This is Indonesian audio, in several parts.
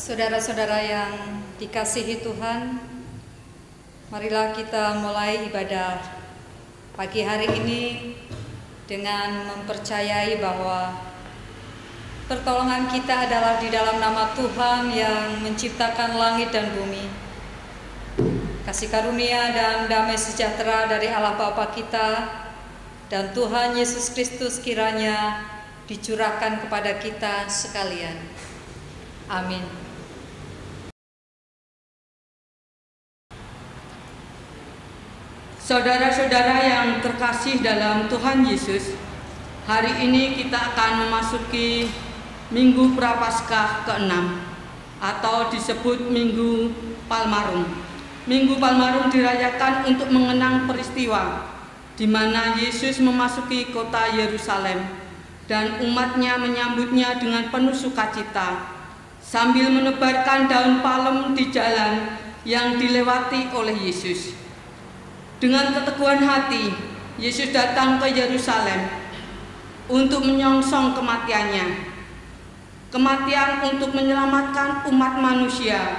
Saudara-saudara yang dikasihi Tuhan, marilah kita mulai ibadah pagi hari ini dengan mempercayai bahwa pertolongan kita adalah di dalam nama Tuhan yang menciptakan langit dan bumi. Kasih karunia dan damai sejahtera dari Allah Bapa kita dan Tuhan Yesus Kristus kiranya dicurahkan kepada kita sekalian. Amin. Saudara-saudara yang terkasih dalam Tuhan Yesus, hari ini kita akan memasuki Minggu Prapaskah ke-6 atau disebut Minggu Palmarum. Minggu Palmarum dirayakan untuk mengenang peristiwa di mana Yesus memasuki kota Yerusalem dan umatnya menyambutnya dengan penuh sukacita sambil menebarkan daun palem di jalan yang dilewati oleh Yesus. Dengan keteguhan hati, Yesus datang ke Yerusalem untuk menyongsong kematiannya. Kematian untuk menyelamatkan umat manusia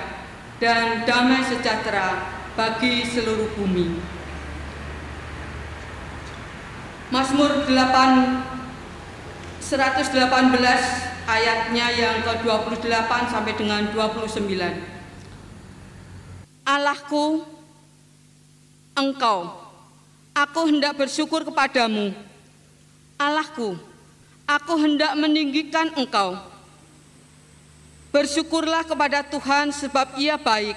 dan damai sejahtera bagi seluruh bumi. Mazmur 118 ayatnya yang ke-28 sampai dengan 29. Allahku, Engkau, aku hendak bersyukur kepadamu. Allahku, aku hendak meninggikan Engkau. Bersyukurlah kepada Tuhan sebab Ia baik,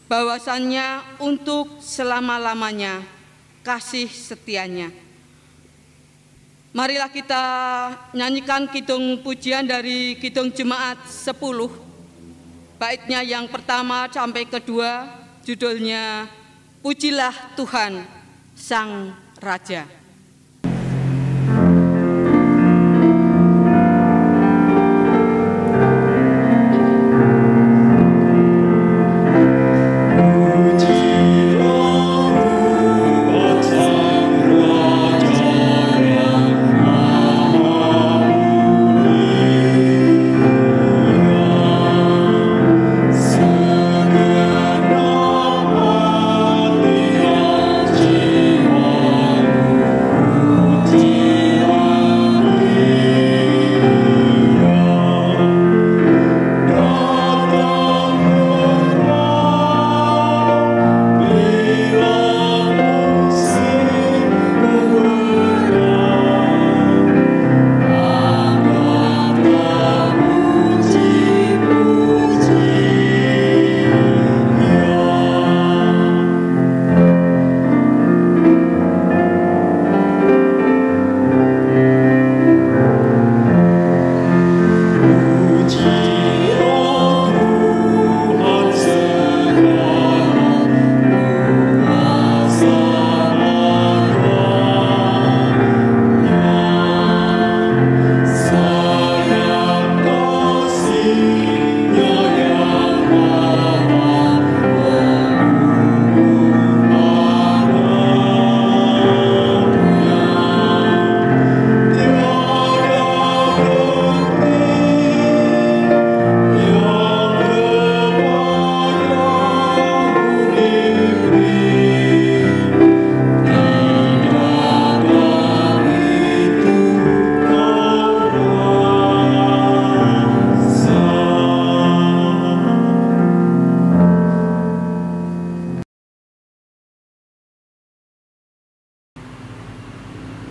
bahwasannya untuk selama-lamanya kasih setianya. Marilah kita nyanyikan kidung pujian dari kidung jemaat 10. Baitnya yang pertama sampai kedua, judulnya Pujilah Tuhan Sang Raja.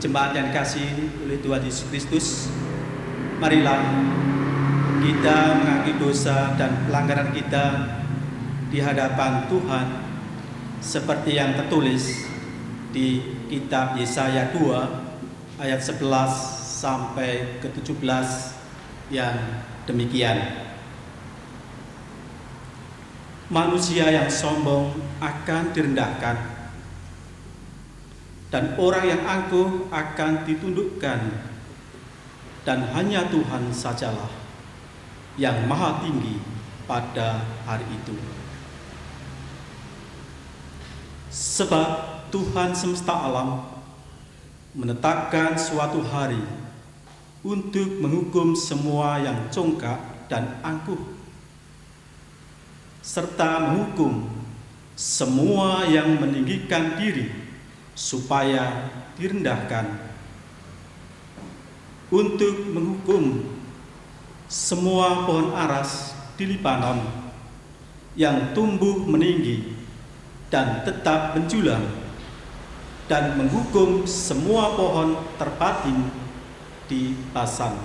Jemaat yang dikasihi oleh Tuhan Yesus Kristus, marilah kita mengakui dosa dan pelanggaran kita di hadapan Tuhan seperti yang tertulis di kitab Yesaya 2 ayat 11 sampai ke 17 yang demikian. Manusia yang sombong akan direndahkan, dan orang yang angkuh akan ditundukkan, dan hanya Tuhan sajalah yang maha tinggi pada hari itu. Sebab Tuhan semesta alam menetapkan suatu hari untuk menghukum semua yang congkak dan angkuh serta menghukum semua yang meninggikan diri supaya direndahkan, untuk menghukum semua pohon aras di Libanon yang tumbuh meninggi dan tetap menjulang, dan menghukum semua pohon terpatin di Basan,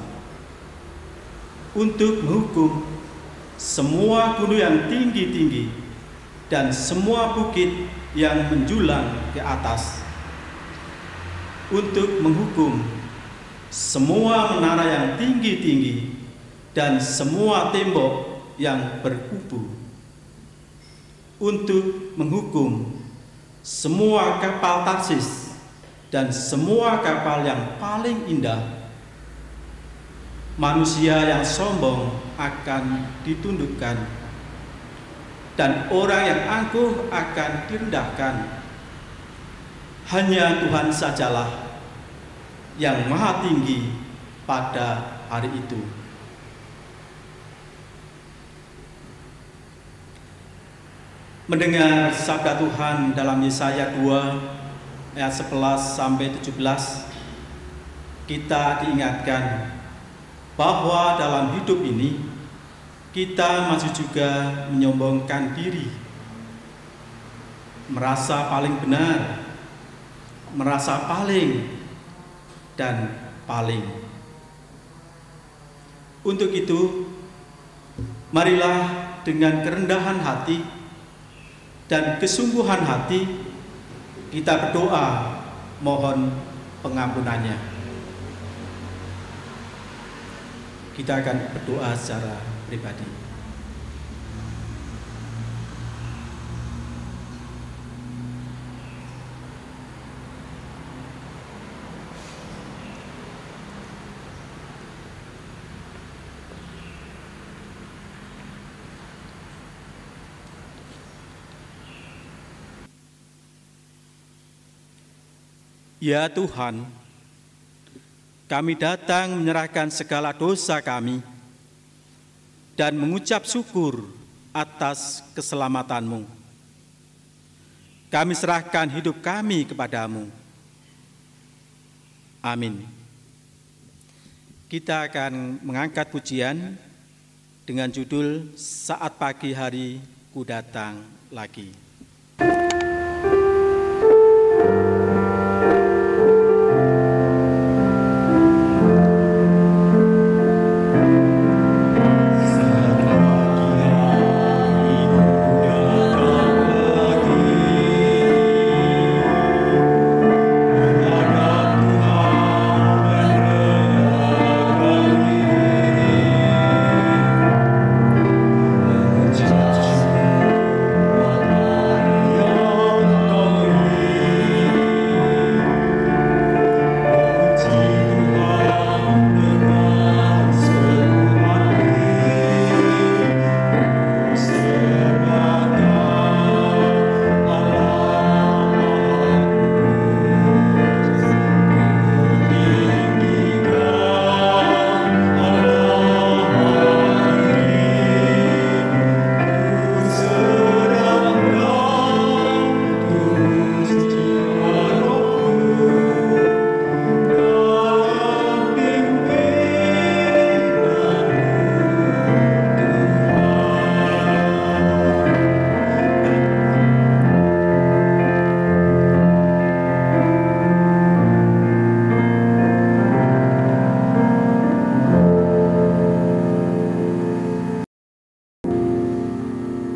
untuk menghukum semua gunung yang tinggi-tinggi dan semua bukit yang menjulang ke atas, untuk menghukum semua menara yang tinggi-tinggi dan semua tembok yang berkubu, untuk menghukum semua kapal Tarsis dan semua kapal yang paling indah. Manusia yang sombong akan ditundukkan, dan orang yang angkuh akan direndahkan. Hanya Tuhan sajalah yang maha tinggi pada hari itu. Mendengar sabda Tuhan dalam Yesaya 2 ayat 11 sampai 17, kita diingatkan bahwa dalam hidup ini kita masih juga menyombongkan diri, merasa paling benar, merasa paling dan paling. Untuk itu, marilah dengan kerendahan hati dan kesungguhan hati kita berdoa mohon pengampunannya. Kita akan berdoa secara pribadi. Ya Tuhan, kami datang menyerahkan segala dosa kami dan mengucap syukur atas keselamatan-Mu. Kami serahkan hidup kami kepadamu. Amin. Kita akan mengangkat pujian dengan judul Saat Pagi Hari Ku Datang Lagi.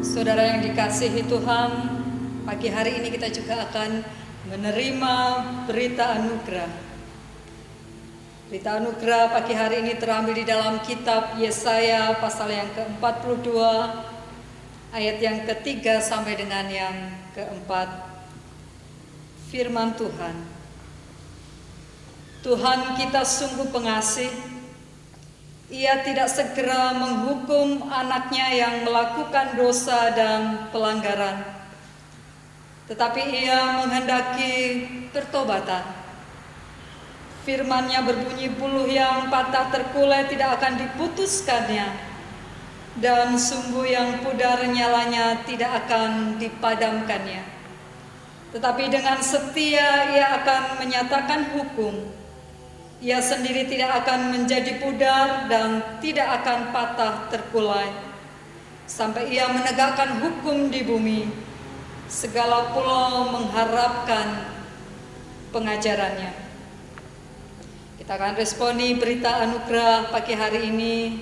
Saudara yang dikasihi Tuhan, pagi hari ini kita juga akan menerima berita anugerah. Berita anugerah pagi hari ini terambil di dalam kitab Yesaya pasal yang ke-42, ayat yang ke-3 sampai dengan yang ke-4. Firman Tuhan. Tuhan kita sungguh pengasih. Ia tidak segera menghukum anaknya yang melakukan dosa dan pelanggaran, tetapi ia menghendaki pertobatan. Firman-Nya berbunyi, buluh yang patah terkulai tidak akan diputuskannya, dan sumbu yang pudar nyalanya tidak akan dipadamkannya. Tetapi dengan setia ia akan menyatakan hukum. Ia sendiri tidak akan menjadi pudar dan tidak akan patah terkulai, sampai ia menegakkan hukum di bumi. Segala pulau mengharapkan pengajarannya. Kita akan responi berita anugerah pagi hari ini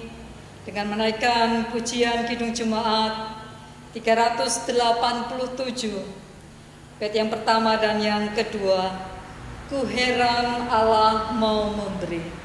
dengan menaikkan pujian Kidung Jemaat 387, bait yang pertama dan yang kedua. Ku heran Allah mau memberi.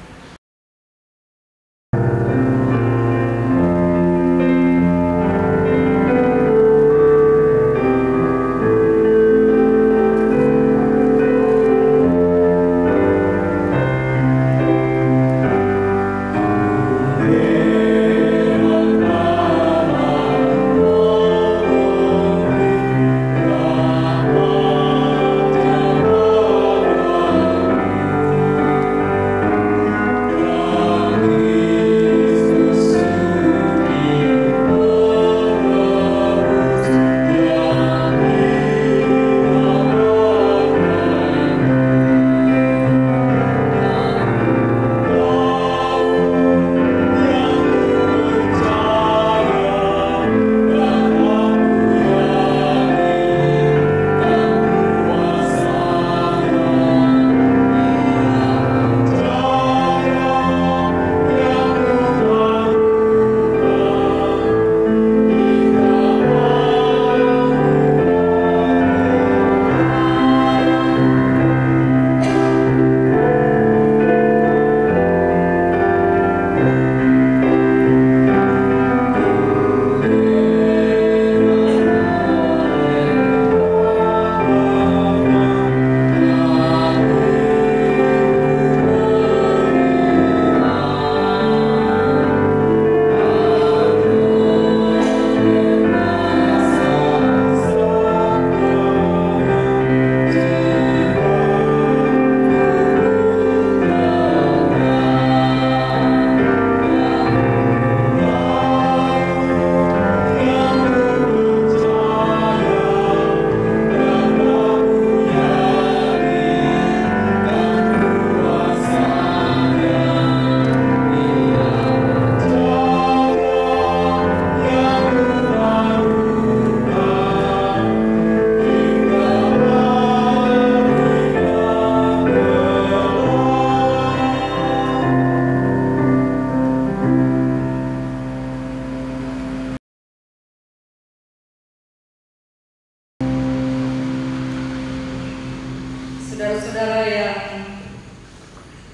Saudara-saudara yang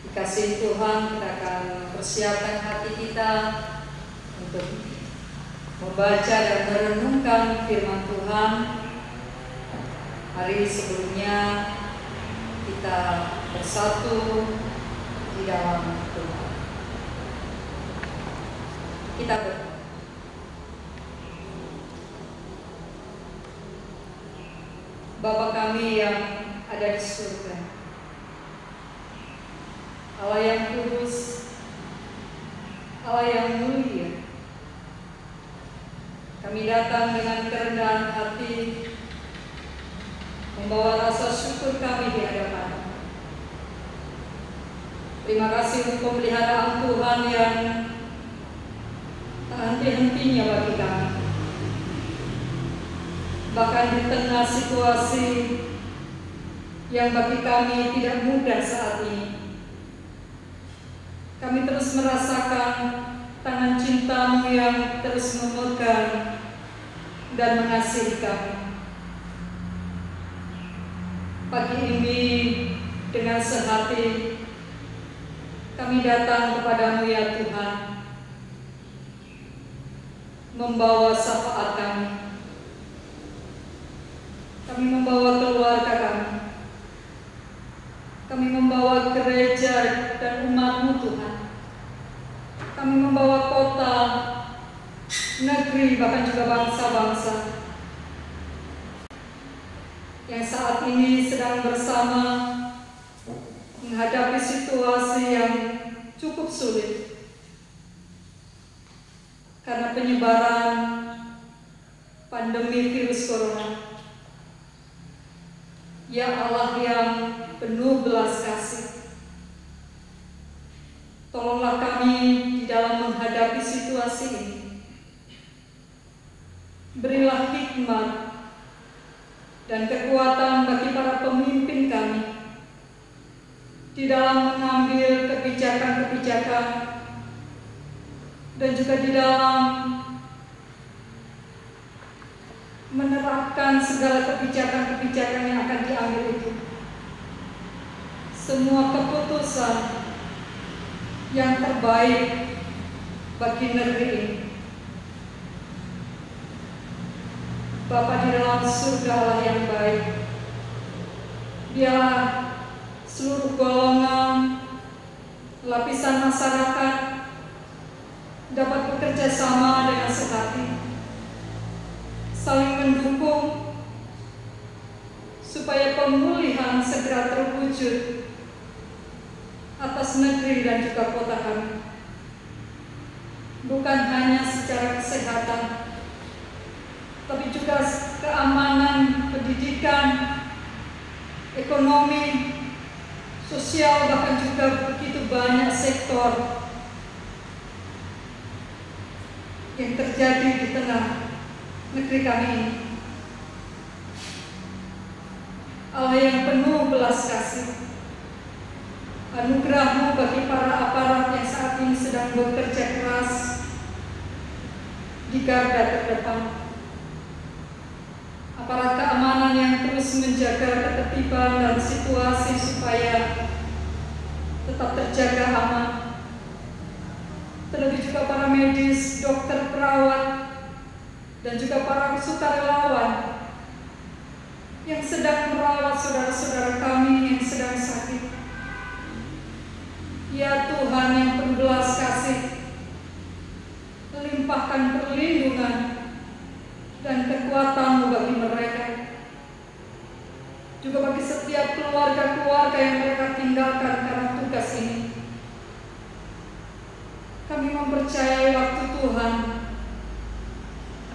dikasihi Tuhan, kita akan persiapkan hati kita untuk membaca dan merenungkan firman Tuhan. Hari sebelumnya kita bersatu di dalam Tuhan. Kita berdoa. Bapa kami yang ada di surga, Allah yang kudus, Allah yang mulia, kami datang dengan kerendahan hati, membawa rasa syukur kami di hadapan. Terima kasih untuk pemeliharaan Tuhan yang tak henti-hentinya bagi kami. Bahkan di tengah situasi yang bagi kami tidak mudah saat ini, kami terus merasakan tangan cinta-Mu yang terus memegang dan mengasihi kami. Pagi ini dengan sehati kami datang kepada-Mu ya Tuhan, membawa syafaat kami. Kami membawa keluarga kami. Kami membawa gereja dan umat-Mu Tuhan. Kami membawa kota, negeri, bahkan juga bangsa-bangsa yang saat ini sedang bersama menghadapi situasi yang cukup sulit. karena penyebaran pandemi virus corona. Ya Allah yang penuh belas kasih, tolonglah kami di dalam menghadapi situasi ini. Berilah hikmat dan kekuatan bagi para pemimpin kami di dalam mengambil kebijakan-kebijakan dan juga di dalam menerapkan segala kebijakan-kebijakan yang akan diambil itu. Semua keputusan yang terbaik bagi negeri ini. Bapa di dalam surga Allah yang baik, biarlah seluruh golongan, lapisan masyarakat dapat bekerja sama dengan sehati, saling mendukung supaya pemulihan segera terwujud atas negeri dan juga kota kami. Bukan hanya secara kesehatan, tapi juga keamanan, pendidikan, ekonomi, sosial, bahkan juga begitu banyak sektor yang terjadi di tengah negeri kami ini. Allah yang penuh belas kasih, anugerah-Mu bagi para aparat yang saat ini sedang bekerja keras di garda terdepan. Aparat keamanan yang terus menjaga ketertiban dan situasi supaya tetap terjaga aman. Terlebih juga para medis, dokter, perawat, dan juga para sukarelawan yang sedang merawat saudara-saudara kami yang sedang sakit. Ya Tuhan yang berbelas kasih, limpahkan perlindungan dan kekuatan-Mu bagi mereka, juga bagi setiap keluarga-keluarga yang mereka tinggalkan karena tugas ini. Kami mempercayai waktu Tuhan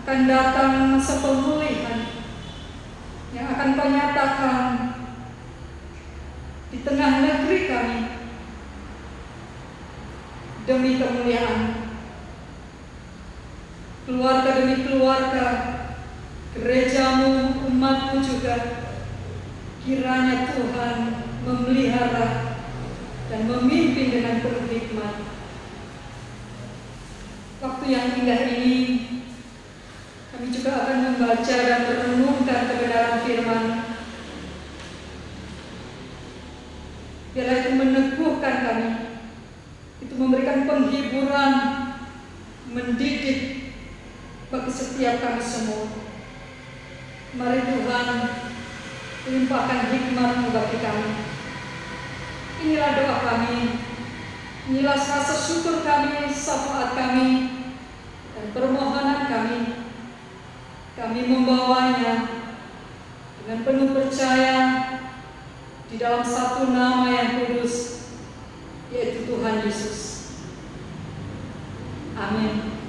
akan datang masa pemulihan yang akan Kau nyatakan di tengah negeri kami demi kemuliaan. Keluarga demi keluarga, gereja-Mu, umat-Mu juga, kiranya Tuhan memelihara dan memimpin dengan penuh hikmat. Waktu yang indah ini, kami juga akan membaca dan merenungkan kebenaran firman. Biarlah itu meneguhkan kami, itu memberikan penghiburan, mendidik bagi setiap kami semua. Mari Tuhan, limpahkan hikmat-Mu bagi kami. Inilah doa kami, inilah rasa syukur kami, syafaat kami, dan permohonan kami. Kami membawanya dengan penuh percaya di dalam satu nama yang kudus, yaitu Tuhan Yesus. Amin.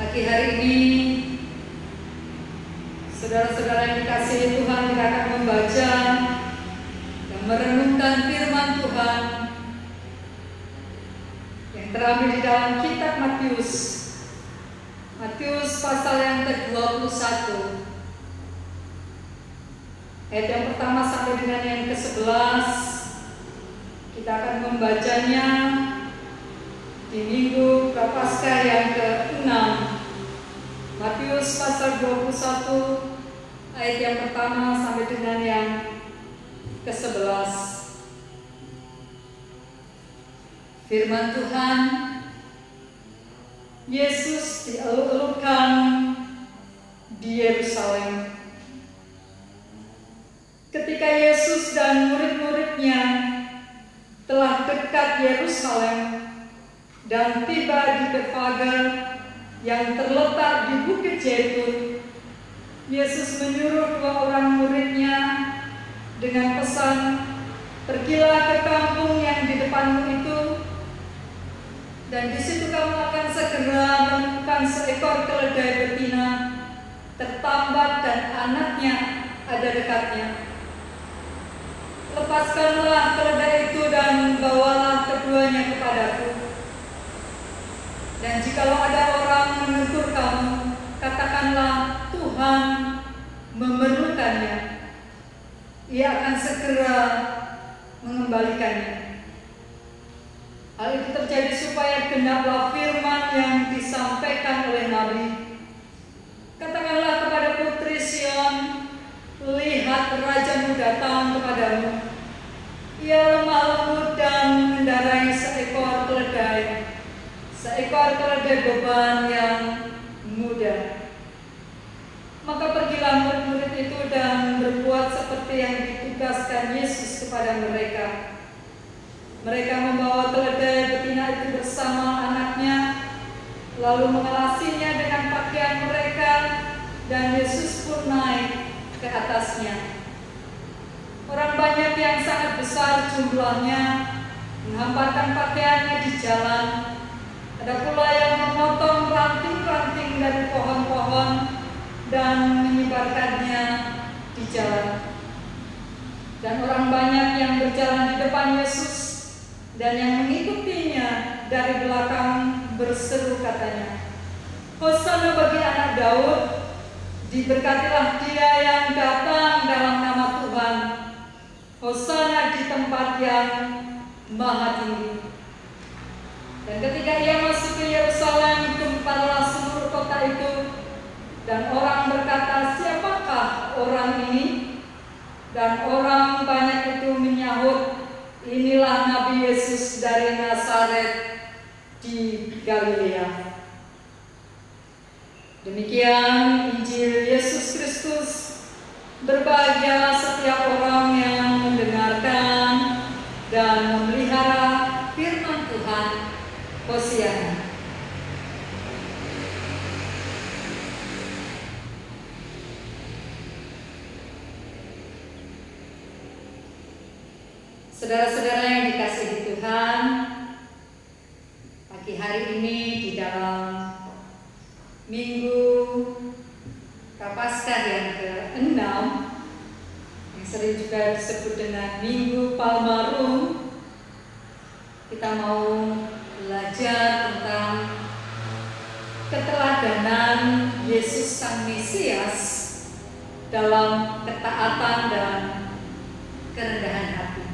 Pagi hari ini, saudara-saudara yang dikasihi Tuhan, kita akan membaca dan merenungkan firman Tuhan yang terambil di dalam kitab Matius. Matius pasal yang ke-21. Ayat yang pertama sampai dengan yang ke-11. Kita akan membacanya di Minggu Prapaskah yang ke-6. Matius pasal 21 ayat yang pertama sampai dengan yang ke-11. Firman Tuhan, Yesus dieluk-elukan di Yerusalem. Ketika Yesus dan murid-muridnya telah dekat Yerusalem dan tiba di Betfage yang terletak di Bukit Zaitun, Yesus menyuruh 2 orang muridnya dengan pesan, "Pergilah ke kampung yang di depanmu itu, Dan di situ kamu akan segera menemukan seekor keledai betina tertambat dan anaknya ada dekatnya. Lepaskanlah keledai itu dan bawalah keduanya kepadaku. Dan jikalau ada orang menegur kamu, katakanlah Tuhan memerlukannya. Ia akan segera mengembalikannya. Hal itu terjadi supaya genaplah firman yang disampaikan oleh Nabi. Katakanlah kepada putri Sion, lihat rajamu datang kepadamu. Ia lemah lembut dan mengendarai seekor keledai beban yang muda. Maka pergilah murid-murid itu dan berbuat seperti yang ditugaskan Yesus kepada mereka. Mereka membawa keledai betina itu bersama anaknya, lalu mengelasinya dengan pakaian mereka, dan Yesus pun naik ke atasnya. Orang banyak yang sangat besar jumlahnya menghamparkan pakaiannya di jalan. Ada pula yang memotong ranting-ranting dari pohon-pohon dan menyebarkannya di jalan. Dan orang banyak yang berjalan di depan Yesus dan yang mengikutinya dari belakang berseru katanya, Hosana bagi anak Daud, diberkatilah dia yang datang dalam nama Tuhan, Hosana di tempat yang maha tinggi. Dan ketika ia masuk ke Yerusalem, gemparlah seluruh kota itu, dan orang berkata, siapakah orang ini? Dan orang banyak itu menyahut, inilah Nabi Yesus dari Nazaret di Galilea. Demikian Injil Yesus Kristus. Berbahagialah setiap orang yang mendengarkan dan memelihara firman Tuhan. Hosiana. Saudara-saudara yang dikasihi Tuhan, pagi hari ini di dalam Minggu Prapaskah yang ke-6, yang sering juga disebut dengan Minggu Palmarum, kita mau belajar tentang keteladanan Yesus Sang Mesias dalam ketaatan dan kerendahan hati.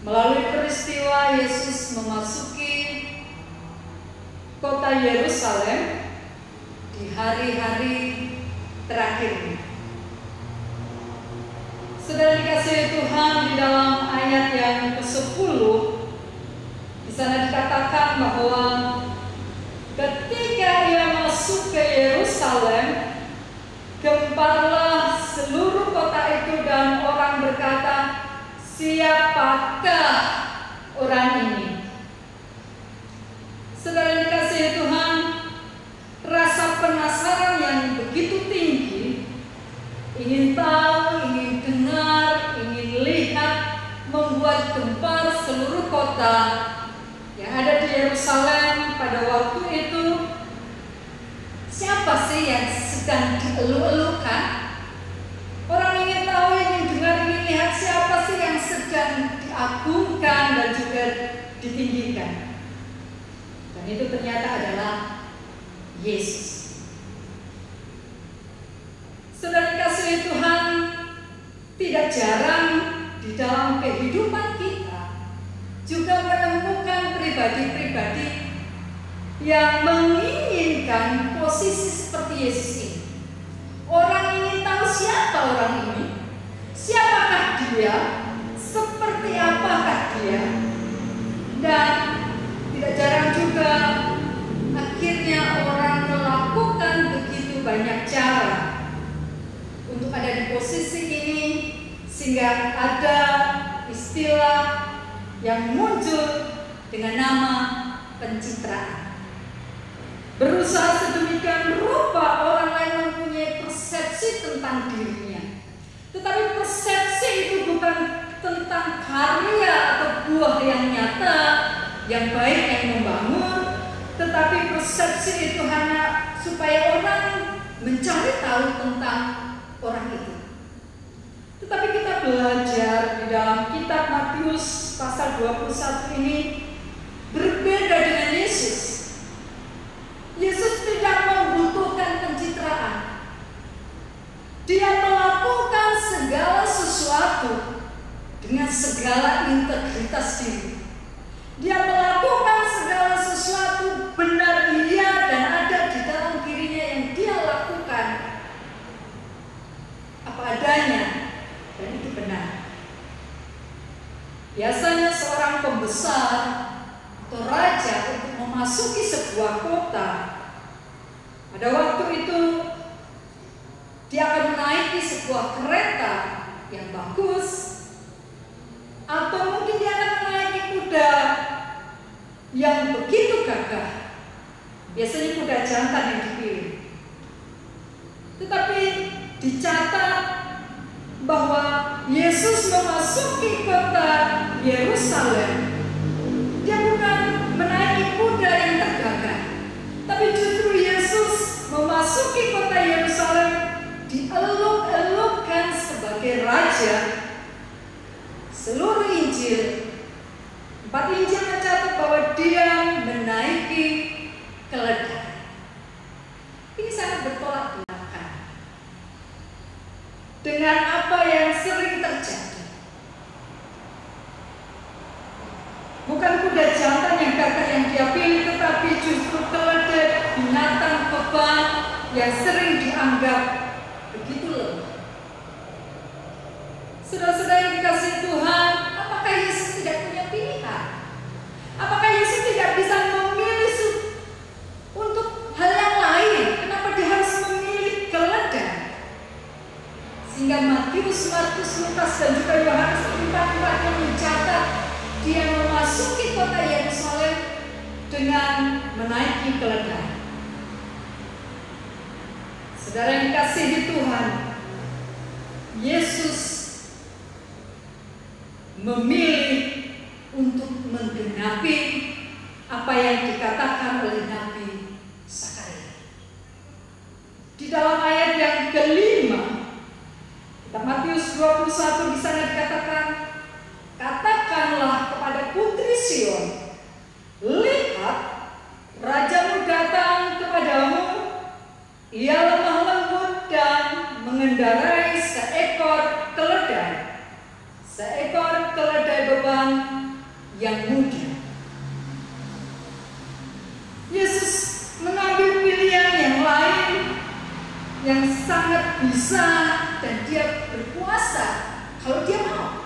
Melalui peristiwa Yesus memasuki kota Yerusalem di hari-hari terakhir. Saudara dikasihi Tuhan, di dalam ayat yang ke-10 di sana dikatakan bahwa ketika ia masuk ke Yerusalem, gemparlah seluruh kota itu dan orang berkata, siapakah orang ini? Saudara dikasihi Tuhan, rasa penasaran yang begitu tinggi, ingin tahu, ingin dengar, ingin lihat, membuat gempar seluruh kota yang ada di Yerusalem pada waktu itu. Siapa sih yang sedang dielu-elukan? Orang ingin tahu, ingin dengar, ingin lihat siapa sih yang sedang diagungkan dan juga ditinggikan. Dan itu ternyata adalah Yesus. Saudara dikasihi Tuhan, tidak jarang di dalam kehidupan kita juga menemukan pribadi-pribadi yang menginginkan posisi seperti Yesus ini. Orang ingin tahu siapa orang ini, siapakah dia, seperti apakah dia, dan tidak jarang juga akhirnya orang melakukan begitu banyak cara untuk ada di posisi ini, sehingga ada istilah yang muncul dengan nama pencitraan. Berusaha sedemikian rupa orang lain mempunyai persepsi tentang dirinya, tetapi persepsi itu bukan tentang karya atau buah yang nyata, yang baik, yang membangun, tetapi persepsi itu hanya supaya orang mencari tahu tentang orang itu. Tetapi kita belajar di dalam kitab Matius pasal 21 ini berbeda dengan Yesus. Yesus tidak membutuhkan pencitraan. Dia melakukan segala sesuatu dengan segala integritas diri. Dia melakukan segala sesuatu benar iya dan ada di dalam dirinya yang dia lakukan apa adanya, dan itu benar. Biasanya seorang pembesar atau raja untuk memasuki sebuah kota, pada waktu itu dia akan menaiki sebuah kereta yang bagus, atau mungkin dia akan menaiki kuda yang begitu gagah. Biasanya kuda jantan yang dipilih. Tetapi dicatat bahwa Yesus memasuki kota Yerusalem, dia bukan menaiki kuda yang tergagah, tapi justru Yesus memasuki kota Yerusalem dieluk-elukkan sebagai raja. Seluruh Injil, 4 Injil mencatat bahwa dia menaiki keledai. Ini sangat bertolak belakang dengan apa yang sering terjadi. Bukan kuda jantan yang gagah yang dia pilih, tetapi justru keledai, binatang beban yang sering dianggap begitu lemah. Saudara-saudara yang dikasihi Tuhan, apakah Yesus tidak punya pilihan? Apakah Yesus tidak bisa memilih untuk hal yang lain? Kenapa dia harus memilih keledai? Sehingga Matius, Markus, Lukas, dan juga Yohanes 4 yang mencatat dia memasuki kota Yerusalem dengan menaiki keledai. Saudara yang dikasihi Tuhan, Yesus memilih untuk menggenapi apa yang dikatakan oleh Nabi Zakaria. Di dalam ayat yang kelima, Matius 21 di sana dikatakan, katakanlah kepada putri Sion, lihat, rajamu datang kepadamu, ia lemah lembut dan mengendarai seekor keledai beban yang muda. Yesus mengambil pilihan yang lain yang sangat bisa dan dia berkuasa kalau dia mau.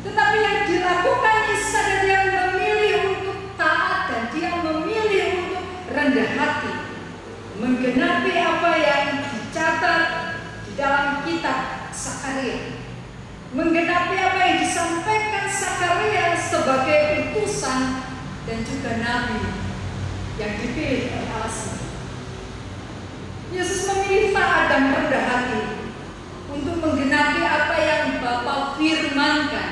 Tetapi yang dilakukan Yesus adalah dia memilih untuk taat dan dia memilih untuk rendah hati, menggenapi apa yang dicatat di dalam kitab Zakaria, menggenapi apa yang disampaikan Zakaria sebagai utusan dan juga nabi yang dipilih oleh Allah sendiri. Yesus memilih taat dan rendah hati untuk menggenapi apa yang Bapa firmankan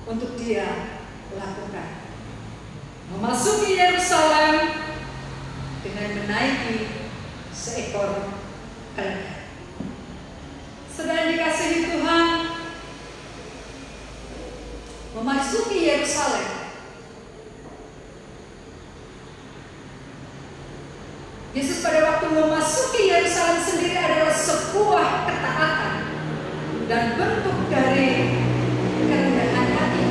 untuk dia lakukan. Memasuki Yerusalem dengan menaiki seekor keledai. Saudara dikasihi Tuhan, memasuki Yerusalem, Yesus pada waktu memasuki Yerusalem sendiri adalah sebuah ketaatan dan bentuk dari kerendahan hati.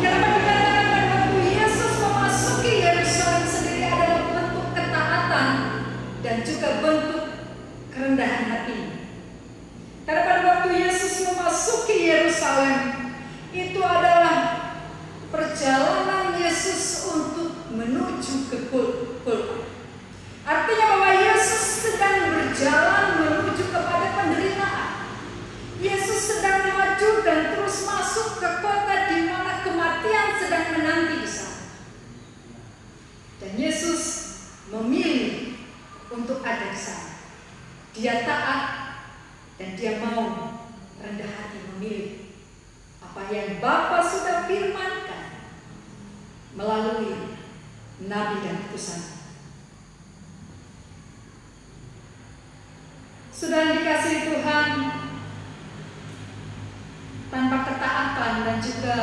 Kenapa dikatakan pada waktu Yesus memasuki Yerusalem sendiri adalah bentuk ketaatan dan juga bentuk kerendahan hati? Karena pada waktu Yesus memasuki Yerusalem, itu adalah perjalanan Yesus untuk menuju ke Golgota. Artinya bahwa Yesus sedang berjalan menuju kepada penderitaan. Yesus sedang maju dan terus masuk ke kota di mana kematian sedang menanti di sana. Dan Yesus memilih untuk ada di sana. Dia taat dan dia mau rendah hati memilih apa yang Bapa sudah firmankan melalui nabi dan utusan. Sudah dikasihi Tuhan, tanpa ketaatan dan juga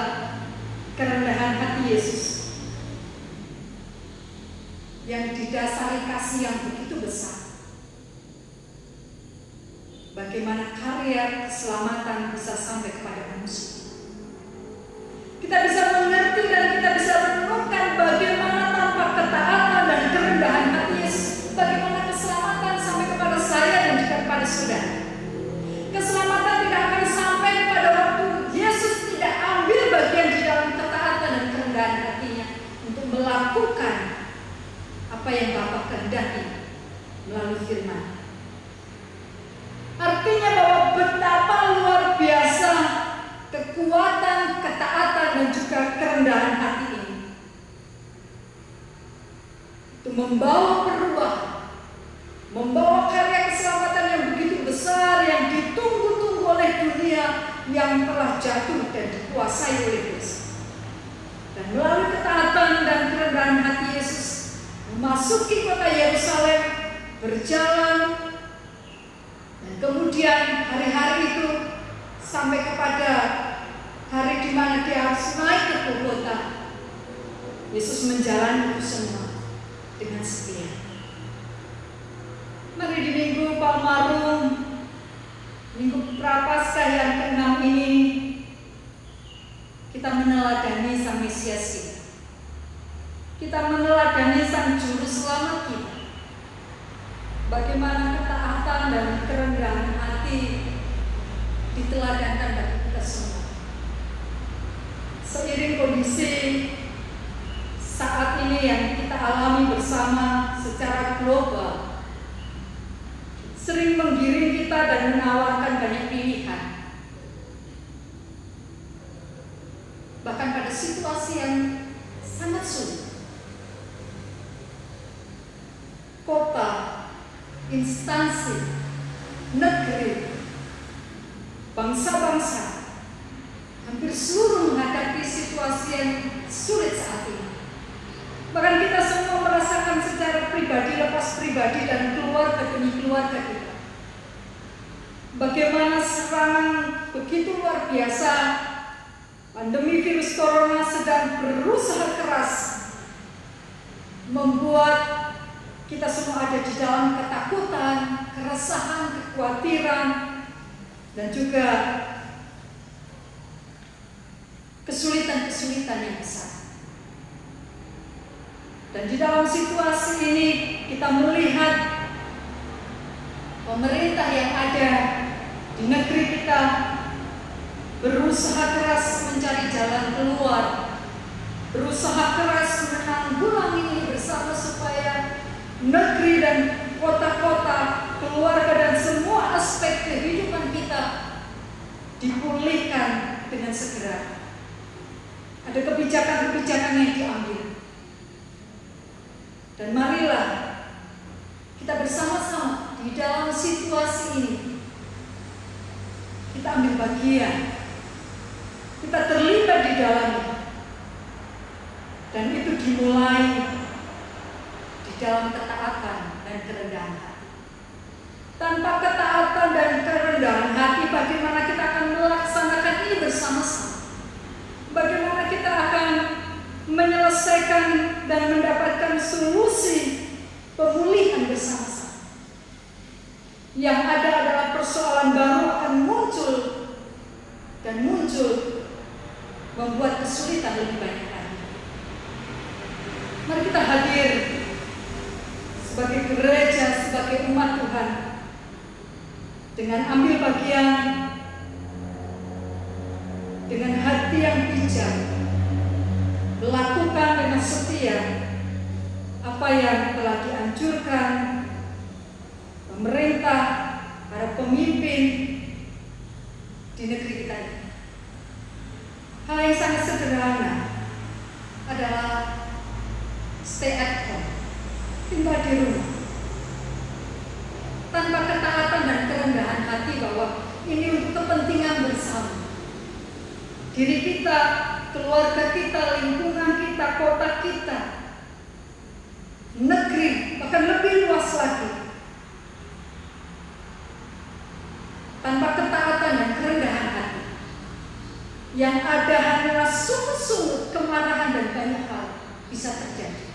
kerendahan hati Yesus yang didasari kasih yang begitu besar, bagaimana karya keselamatan bisa sampai kepada manusia. Kita bisa mengerti dan kita bisa renungkan bagaimana tanpa ketaatan dan kerendahan hati Yesus, bagaimana keselamatan sampai kepada saya dan juga kepada saudara. Keselamatan tidak akan sampai pada waktu Yesus tidak ambil bagian di dalam ketaatan dan kerendahan hatinya untuk melakukan apa yang Bapa kehendaki melalui firman. Artinya bahwa betapa luar biasa kekuatan, ketaatan dan juga kerendahan hati ini itu membawa perubahan, membawa karya keselamatan yang begitu besar yang ditunggu-tunggu oleh dunia yang telah jatuh dan dikuasai oleh dosa. Dan melalui ketaatan dan kerendahan hati Yesus memasuki kota Yerusalem, berjalan, dan kemudian hari-hari itu sampai kepada hari di mana dia harus naik ke Golgota. Yesus menjalani itu semua dengan setia. Mari di Minggu Palmarum, Minggu Prapaskah yang ke-6 ini, kita meneladani Sang Mesias kita. Kita meneladani Sang Juru Selamat kita. Bagaimana ketaatan dan kerendahan hati diteladankan bagi kita semua. Seiring kondisi saat ini yang kita alami bersama secara global, sering menggiring kita dan menawarkan banyak pilihan. Bahkan pada situasi yang sangat sulit, kota, instansi, negeri, bangsa-bangsa, hampir seluruh menghadapi situasi yang sulit saat ini. Bahkan kita semua merasakan secara pribadi, lepas pribadi dan keluarga demi keluarga kita, bagaimana serangan begitu luar biasa pandemi virus corona sedang berusaha keras membuat kita semua ada di dalam ketakutan, keresahan, kekhawatiran, dan juga kesulitan-kesulitan yang besar. Dan di dalam situasi ini kita melihat pemerintah yang ada di negeri kita berusaha keras mencari jalan keluar, berusaha keras menanggulangi ini bersama supaya negeri dan kota-kota, keluarga dan semua aspek kehidupan kita dipulihkan dengan segera. Ada kebijakan-kebijakan yang diambil. Dan marilah kita bersama-sama di dalam situasi ini kita ambil bagian, kita terlibat di dalamnya, dan itu dimulai di dalam ketaatan dan kerendahan hati. Tanpa ketaatan dan kerendahan hati, bagaimana kita akan melaksanakan ini bersama-sama? Bagaimana kita akan menyelesaikan dan mendapatkan solusi pemulihan bersama-sama? Yang ada adalah persoalan baru akan muncul dan muncul, membuat kesulitan lebih banyak lagi. Mari kita hadir sebagai gereja, sebagai umat Tuhan, dengan ambil bagian, dengan hati yang bijak, melakukan dengan setia apa yang telah dianjurkan pemerintah, para pemimpin di negeri kita ini. Hal yang sangat sederhana adalah stay at home, tinggal di rumah, tanpa ketaatan dan kerendahan hati bahwa ini untuk kepentingan bersama. Diri kita keluarga kita, lingkungan kita, kota kita, negeri, bahkan lebih luas lagi. Tanpa ketaatan dan kerendahan hati, yang ada hanyalah sungut-sungut, kemarahan dan banyak hal bisa terjadi.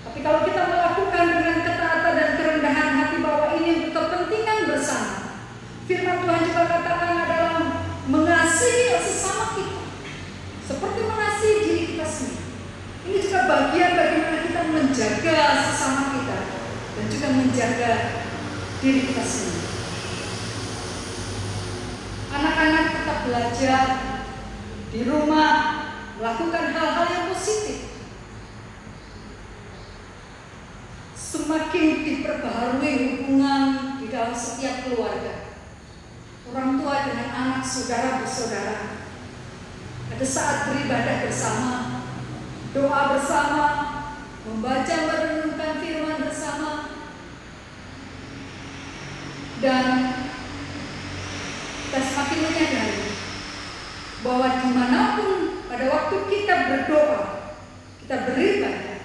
Tapi kalau kita melakukan dengan ketaatan dan kerendahan hati bahwa ini untuk kepentingan bersama, firman Tuhan juga katakan adalah mengasihi sesama kita seperti mengasihi diri kita sendiri. Ini juga bagian bagaimana kita menjaga sesama kita dan juga menjaga diri kita sendiri. Anak-anak tetap belajar di rumah, melakukan hal-hal yang positif. Semakin diperbaharui hubungan di dalam setiap keluarga, orang tua dengan anak, saudara bersaudara. Ada saat beribadah bersama, doa bersama, membaca merenungkan firman bersama, dan kita semakin menyadari bahwa dimanapun pada waktu kita berdoa, kita beribadah,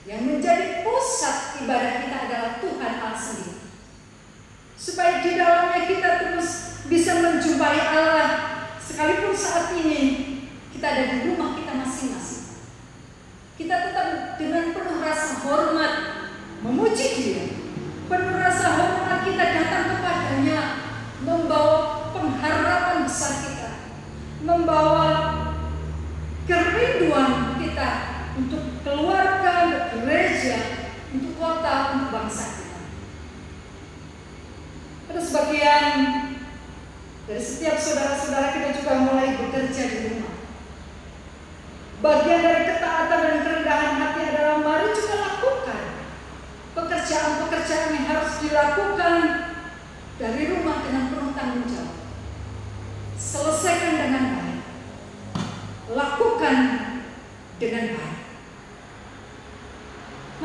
yang menjadi pusat ibadah kita adalah Tuhan Allah sendiri. Supaya di dalamnya kita terus bisa menjumpai Allah, sekalipun saat ini kita ada di rumah kita masing-masing. Kita tetap dengan penuh rasa hormat memuji Dia, penuh rasa hormat kita datang kepadanya, membawa pengharapan besar kita, membawa kerinduan kita untuk keluarga, untuk gereja, untuk kota, untuk bangsa kita. Ada sebagian dari setiap saudara-saudara kita juga mulai bekerja di rumah. Bagian dari ketaatan dan kerendahan hati adalah mari juga lakukan pekerjaan-pekerjaan yang harus dilakukan dari rumah dengan penuh tanggung jawab. Selesaikan dengan baik, lakukan dengan baik.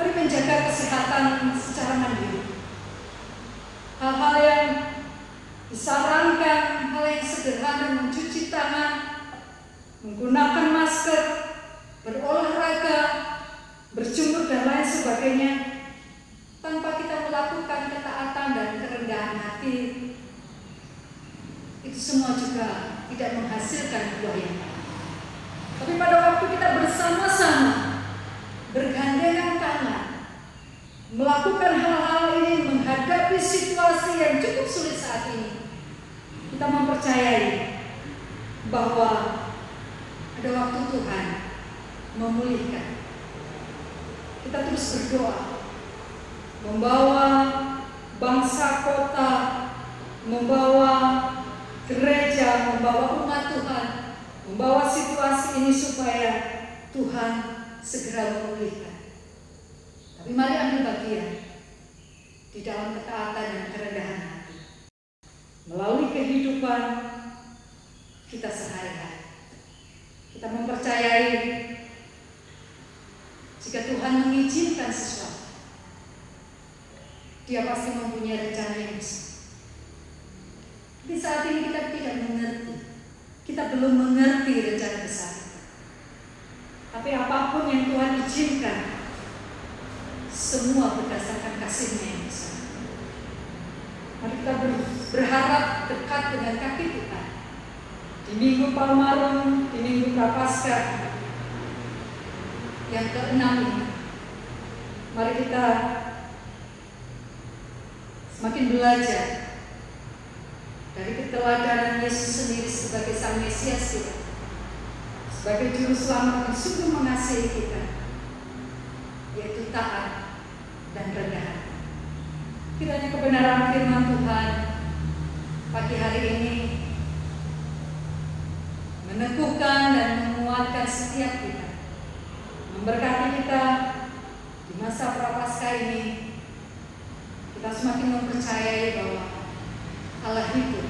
Mari menjaga kesehatan secara mandiri. Hal-hal yang disarankan, hal yang sederhana, mencuci tangan, menggunakan masker, berolahraga, berjemur dan lain sebagainya, tanpa kita melakukan ketaatan dan kerendahan hati, itu semua juga tidak menghasilkan buah yang baik. Tapi pada waktu kita bersama-sama, bergandengan tangan, melakukan hal-hal ini, menghadapi situasi yang cukup sulit saat ini, kita mempercayai bahwa ada waktu Tuhan memulihkan. Kita terus berdoa, membawa bangsa kota, membawa gereja, membawa umat Tuhan, membawa situasi ini supaya Tuhan segera memulihkan. Tapi mari ambil bagian di dalam ketaatan dan kerendahan hati melalui kehidupan kita sehari-hari. Kita mempercayai jika Tuhan mengizinkan sesuatu, Dia pasti mempunyai rencana yang besar. Di saat ini kita tidak mengerti, kita belum mengerti rencana besar itu. Tapi apapun yang Tuhan izinkan, semua berdasarkan kasih-Nya yang besar. Mari kita berharap dekat dengan kaki Tuhan. Di Minggu Palmarum, di Minggu Prapaskah yang ke-6 ini, mari kita semakin belajar dari keteladanan Yesus sendiri sebagai Sang Mesias kita, sebagai Juru Selamat yang sungguh mengasihi kita, yaitu taat dan rendah hati. Kiranya kebenaran firman Tuhan pagi hari ini meneguhkan dan menguatkan setiap kita, memberkati kita di masa Prapaskah ini. Kita semakin mempercayai bahwa Allah hidup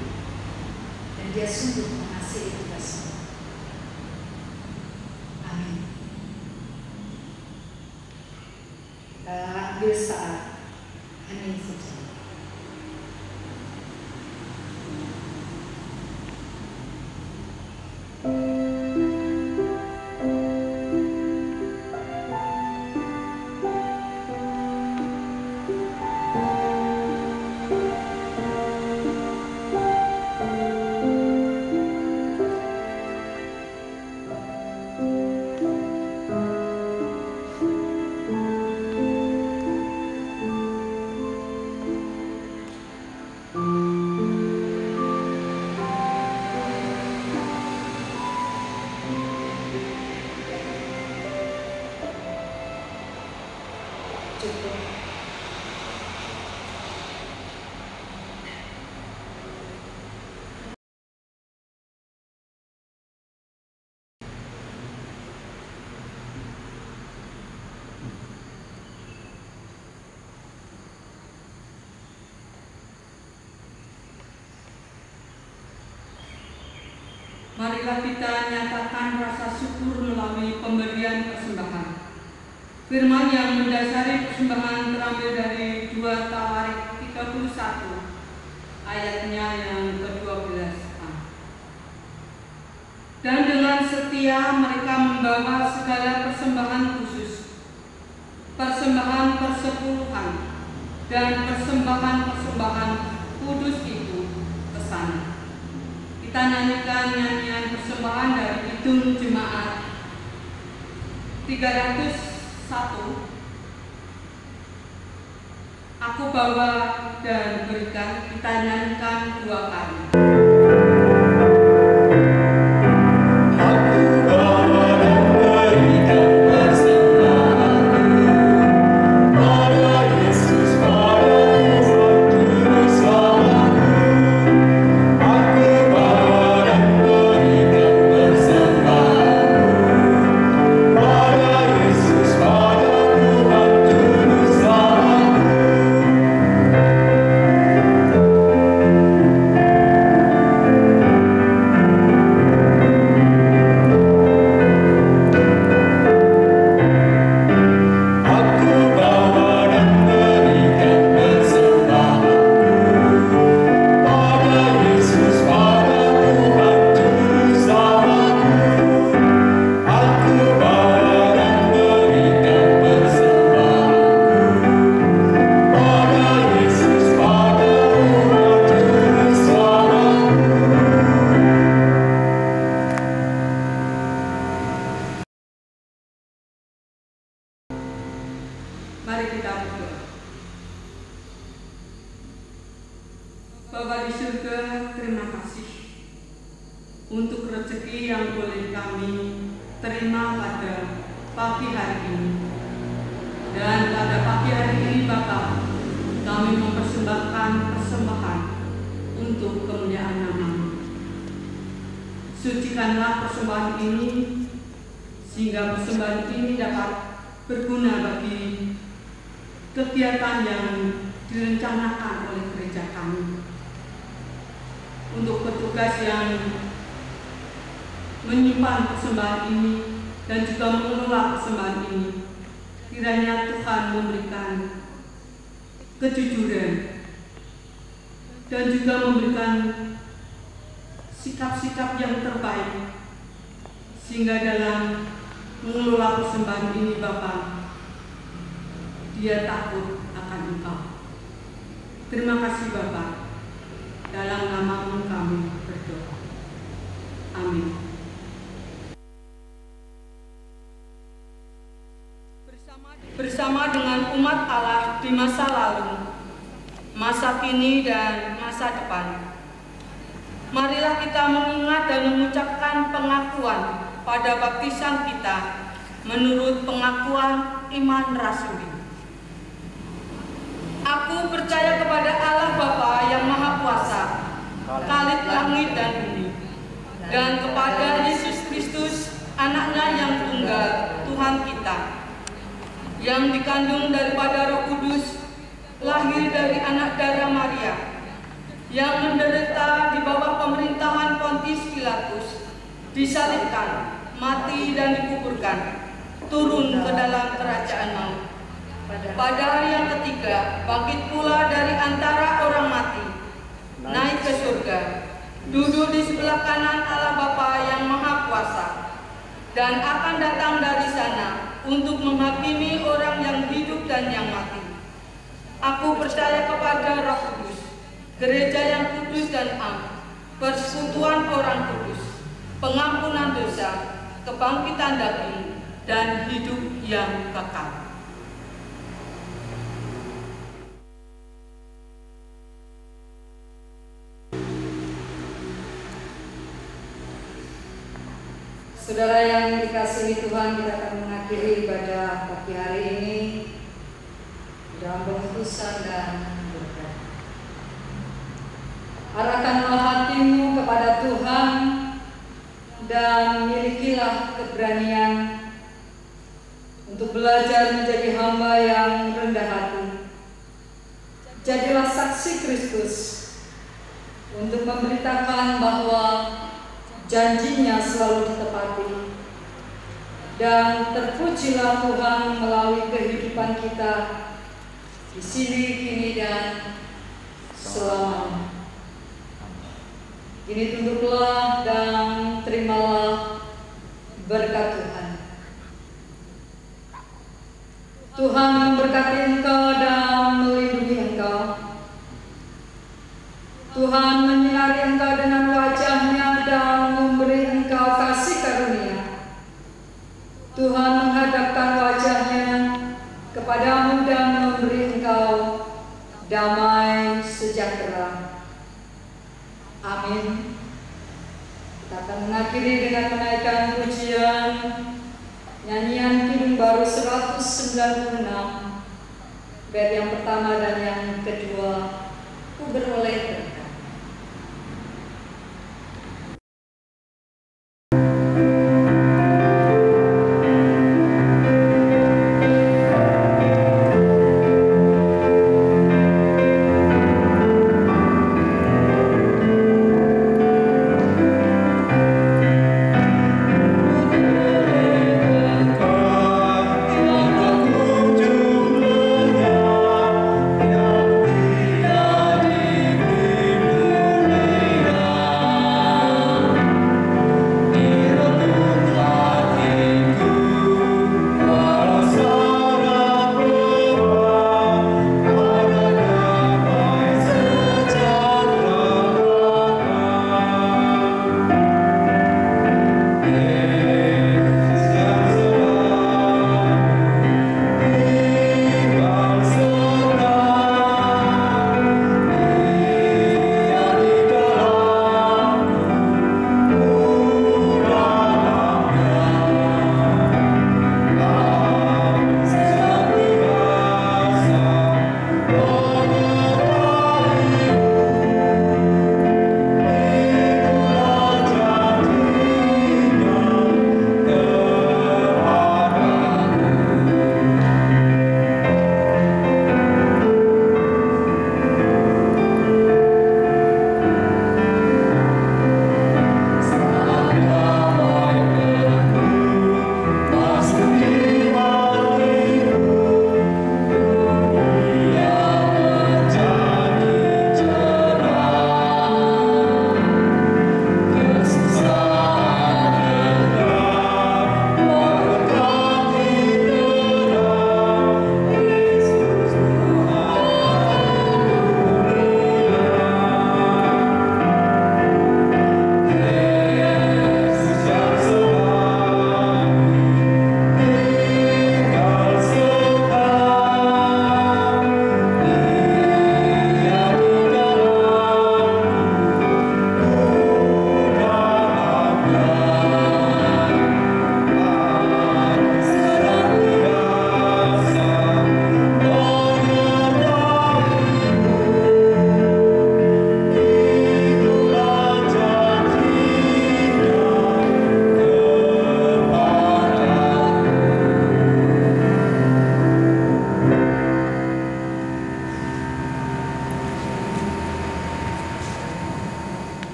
dan Dia sungguh mengasihi kita semua. Amin. Kita ambil saat hening sejenak. marilah kita nyatakan rasa syukur melalui pemberian persembahan. Firman yang mendasari persembahan terambil dari 2 Tawarik 31, ayatnya yang ke-12a. Dan dengan setia mereka membawa segala persembahan khusus, persembahan persepuluhan, dan persembahan-persembahan kudus itu ke sana. Kita nyanyikan nyanyian persembahan dari Kidung Jemaat 301. Aku bawa dan berikan, kita nyanyikan 2 kali. Mari kita berdoa. Bapa di surga, terima kasih untuk rezeki yang boleh kami terima pada pagi hari ini. Dan pada pagi hari ini Bapa, kami mempersembahkan persembahan untuk kemuliaan nama-Mu. Sucikanlah persembahan ini sehingga persembahan ini dapat berguna bagi kegiatan yang direncanakan oleh gereja kami. Untuk petugas yang menyimpan persembahan ini dan juga mengelola persembahan ini, kiranya Tuhan memberikan kejujuran dan juga memberikan sikap-sikap yang terbaik sehingga dalam mengelola persembahan ini Bapa, dia takut akan Engkau. Terima kasih Bapa. Dalam nama-Mu kami berdoa. Amin. Bersama dengan umat Allah di masa lalu, masa kini dan masa depan, marilah kita mengingat dan mengucapkan pengakuan pada baptisan kita menurut pengakuan iman rasuli. Aku percaya kepada Allah Bapa yang Maha Kuasa, Khalik langit dan bumi, dan kepada Yesus Kristus, Anaknya yang tunggal, Tuhan kita, yang dikandung daripada Roh Kudus, lahir dari anak darah Maria, yang menderita di bawah pemerintahan Pontius Pilatus, disalibkan, mati dan dikuburkan, turun ke dalam kerajaan maut. Pada hari yang ketiga, bangkit pula dari antara orang mati, naik ke surga, duduk di sebelah kanan Allah Bapa yang Maha Kuasa, dan akan datang dari sana untuk menghakimi orang yang hidup dan yang mati. Aku percaya kepada Roh Kudus, gereja yang kudus dan am, persekutuan orang kudus, pengampunan dosa, kebangkitan daging, dan hidup yang kekal. Saudara yang dikasihi Tuhan, kita akan mengakhiri ibadah pagi hari ini dalam pengutusan dan berkat. Arahkanlah hatimu kepada Tuhan dan milikilah keberanian untuk belajar menjadi hamba yang rendah hati. Jadilah saksi Kristus untuk memberitakan bahwa janjinya selalu ditepati. Dan terpujilah Tuhan melalui kehidupan kita di sini, kini, dan selamanya. Kini tunduklah dan terimalah berkat Tuhan. Tuhan memberkati engkau dan melindungi engkau. Tuhan menyinari engkau dengan wajah-Nya dan memberi engkau kasih karunia. Tuhan menghadapkan wajah-Nya kepadamu dan memberi engkau damai sejahtera. Amin. Kita akan mengakhiri dengan menaikkan pujian nyanyian Kidung Baru 196, bait yang pertama dan yang kedua. Ku beroleh